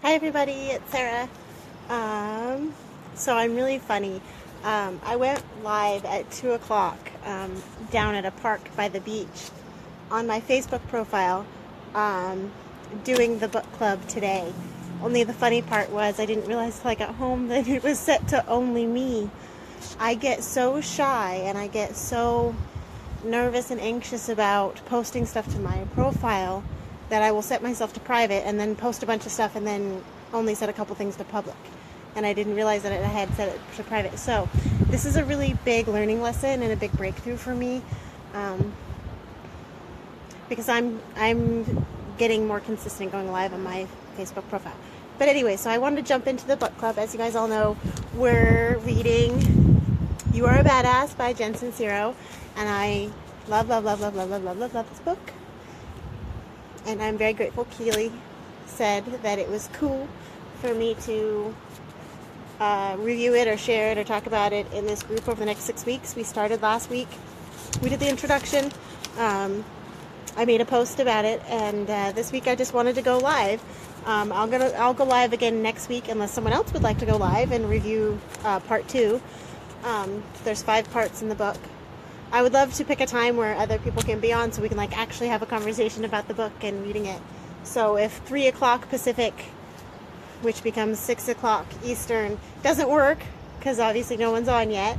Hi everybody, it's Sarah. So I'm really funny. I went live at 2 o'clock down at a park by the beach on my Facebook profile um, doing the book club today. Only the funny part was I didn't realize till I got home that it was set to only me. I get so shy and I get so nervous and anxious about posting stuff to my profile that I will set myself to private and then post a bunch of stuff and then only set a couple things to public. And I didn't realize that I had set it to private. So this is a really big learning lesson and a big breakthrough for me, because I'm getting more consistent going live on my Facebook profile. But anyway, so I wanted to jump into the book club. As you guys all know, we're reading You Are a Badass by Jen Sincero, and I love this book. And I'm very grateful Keely said that it was cool for me to review it or share it or talk about it in this group over the next 6 weeks. We started last week. We did the introduction. I made a post about it, and this week I just wanted to go live. I'll go live again next week unless someone else would like to go live and review part 2. There's 5 parts in the book. I would love to pick a time where other people can be on so we can actually have a conversation about the book and reading it. So if 3 o'clock Pacific, which becomes 6 o'clock Eastern, doesn't work, because obviously no one's on yet,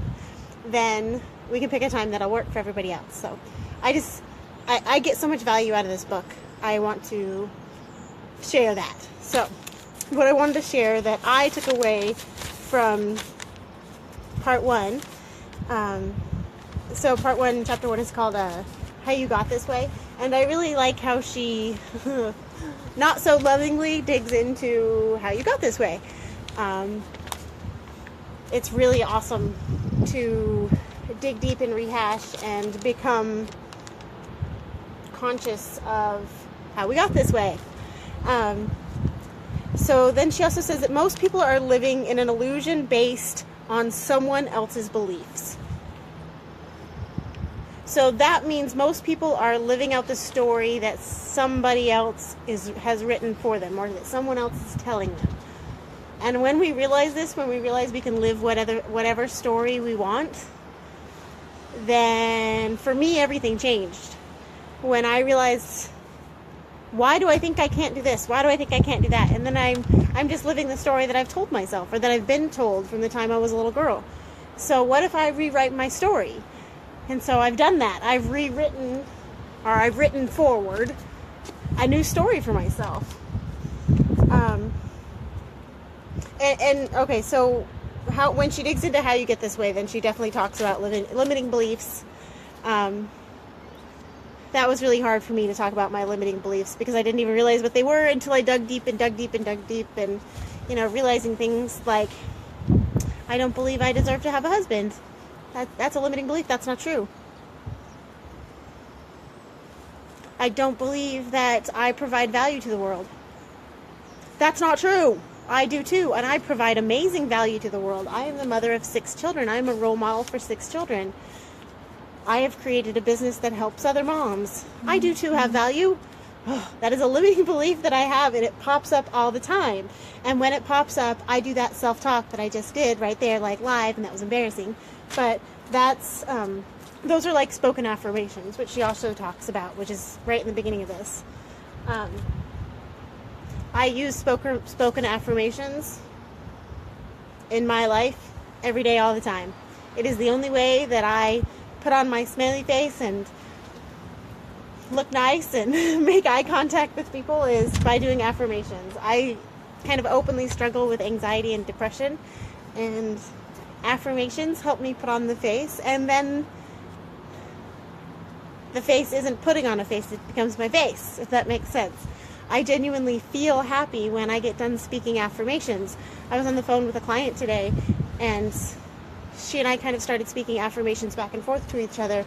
then we can pick a time that'll work for everybody else. So I get so much value out of this book. I want to share that. So what I wanted to share that I took away from part 1, so part 1, chapter 1 is called How You Got This Way. And I really like how she not so lovingly digs into how you got this way. It's really awesome to dig deep and rehash and become conscious of how we got this way. So then she also says that most people are living in an illusion based on someone else's beliefs. So that means most people are living out the story that somebody else has written for them, or that someone else is telling them. And when we realize this, when we realize we can live whatever story we want, then for me everything changed. When I realized, why do I think I can't do this? Why do I think I can't do that? And then I'm just living the story that I've told myself, or that I've been told from the time I was a little girl. So what if I rewrite my story? And so I've done that. I've written forward a new story for myself. Okay, so when she digs into how you get this way, then she definitely talks about limiting beliefs. That was really hard for me to talk about my limiting beliefs, because I didn't even realize what they were until I dug deep and realizing things like, I don't believe I deserve to have a husband. That's a limiting belief. That's not true. I don't believe that I provide value to the world. That's not true. I do too, and I provide amazing value to the world. I am the mother of 6 children. I am a role model for 6 children. I have created a business that helps other moms. I do too have value. Oh, that is a limiting belief that I have, and it pops up all the time. And when it pops up, I do that self-talk that I just did right there, live, and that was embarrassing. But that's, those are spoken affirmations, which she also talks about, which is right in the beginning of this. I use spoken affirmations in my life every day, all the time. It is the only way that I put on my smiley face and look nice and make eye contact with people, is by doing affirmations. I kind of openly struggle with anxiety and depression, and affirmations help me put on the face, and then the face isn't putting on a face, it becomes my face, if that makes sense. I genuinely feel happy when I get done speaking affirmations. I was on the phone with a client today, and she and I kind of started speaking affirmations back and forth to each other,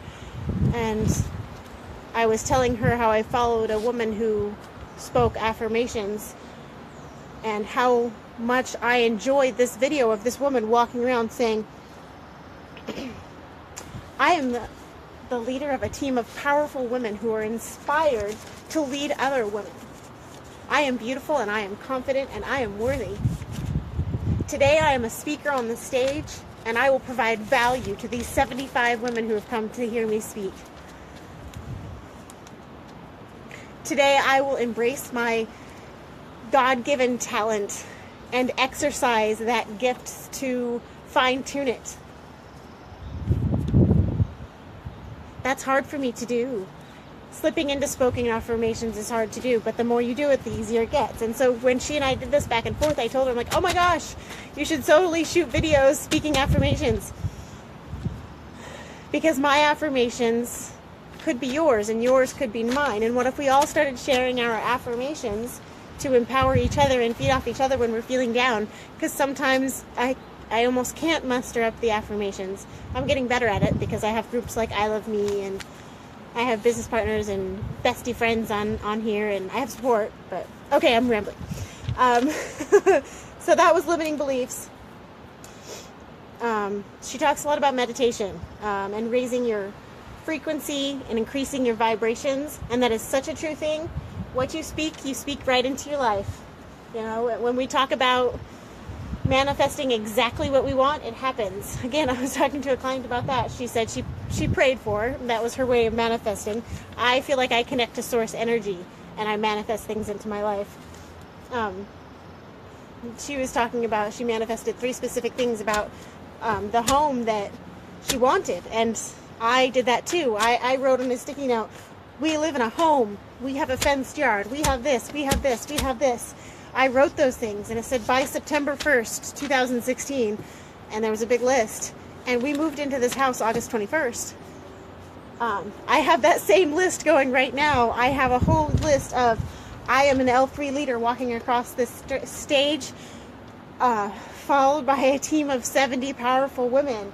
and I was telling her how I followed a woman who spoke affirmations and how much I enjoyed this video of this woman walking around saying, I am the leader of a team of powerful women who are inspired to lead other women. I am beautiful and I am confident and I am worthy. Today I am a speaker on the stage and I will provide value to these 75 women who have come to hear me speak. Today I will embrace my God-given talent and exercise that gift to fine-tune it. That's hard for me to do. Slipping into spoken affirmations is hard to do, but the more you do it, the easier it gets. And so when she and I did this back and forth, I told her, I'm like, oh my gosh, you should totally shoot videos speaking affirmations. Because my affirmations could be yours and yours could be mine. And what if we all started sharing our affirmations to empower each other and feed off each other when we're feeling down? Because sometimes I almost can't muster up the affirmations. I'm getting better at it because I have groups like I Love Me, and I have business partners and bestie friends on here, and I have support. But okay, I'm rambling. So that was limiting beliefs. She talks a lot about meditation and raising your frequency and increasing your vibrations, and that is such a true thing. What you speak right into your life. You know, when we talk about manifesting exactly what we want, it happens. Again, I was talking to a client about that. She said she prayed for, that was her way of manifesting. I feel like I connect to source energy and I manifest things into my life. She was talking about, she manifested 3 specific things about the home that she wanted, and I did that too. I wrote on a sticky note, we live in a home, we have a fenced yard, we have this, we have this, we have this. I wrote those things, and it said by September 1st, 2016, and there was a big list, and we moved into this house August 21st. I have that same list going right now. I have a whole list of, I am an L3 leader walking across this stage, followed by a team of 70 powerful women.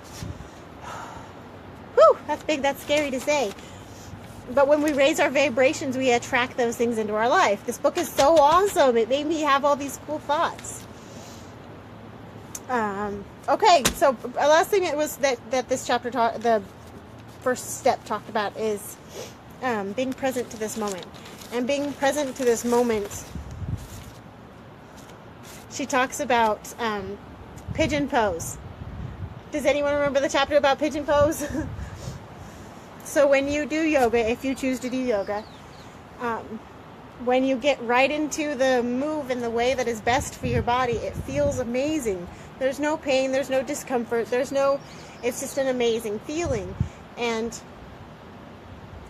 Whew, that's big, that's scary to say. But when we raise our vibrations, we attract those things into our life. This book is so awesome. It made me have all these cool thoughts. Okay, so last thing it was that this chapter the first step talked about is being present to this moment. And being present to this moment, she talks about pigeon pose. Does anyone remember the chapter about pigeon pose? So when you do yoga, if you choose to do yoga, when you get right into the move in the way that is best for your body, it feels amazing. There's no pain, there's no discomfort, it's just an amazing feeling. And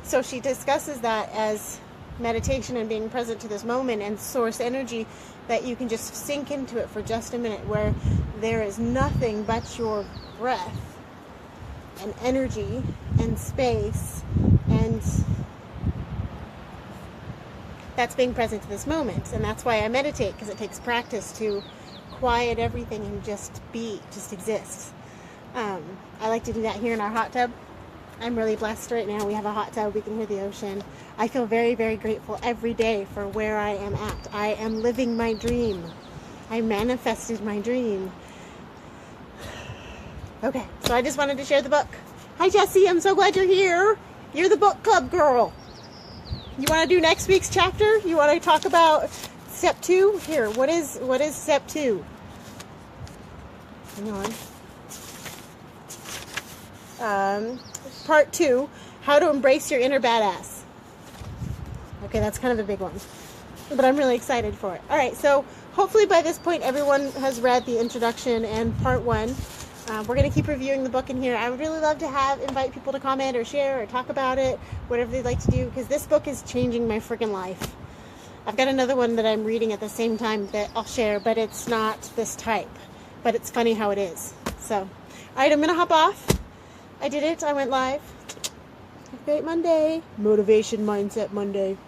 so she discusses that as meditation and being present to this moment and source energy, that you can just sink into it for just a minute, where there is nothing but your breath and energy and space, and that's being present to this moment. And that's why I meditate, because it takes practice to quiet everything and just be, just exist. I like to do that here in our hot tub. I'm really blessed right now. We have a hot tub, we can hear the ocean. I feel very, very grateful every day for where I am at. I am living my dream. I manifested my dream. Okay, so I just wanted to share the book. Hi, Jessie. I'm so glad you're here. You're the book club girl. You want to do next week's chapter? You want to talk about step 2? Here, what is step 2? Hang on. Part 2, how to embrace your inner badass. Okay, that's kind of a big one, but I'm really excited for it. All right, so hopefully by this point everyone has read the introduction and part 1. We're going to keep reviewing the book in here. I would really love to invite people to comment or share or talk about it, whatever they'd like to do, because this book is changing my freaking life. I've got another one that I'm reading at the same time that I'll share, but it's not this type. But it's funny how it is. So, all right, I'm going to hop off. I did it. I went live. Have a great Monday. Motivation Mindset Monday.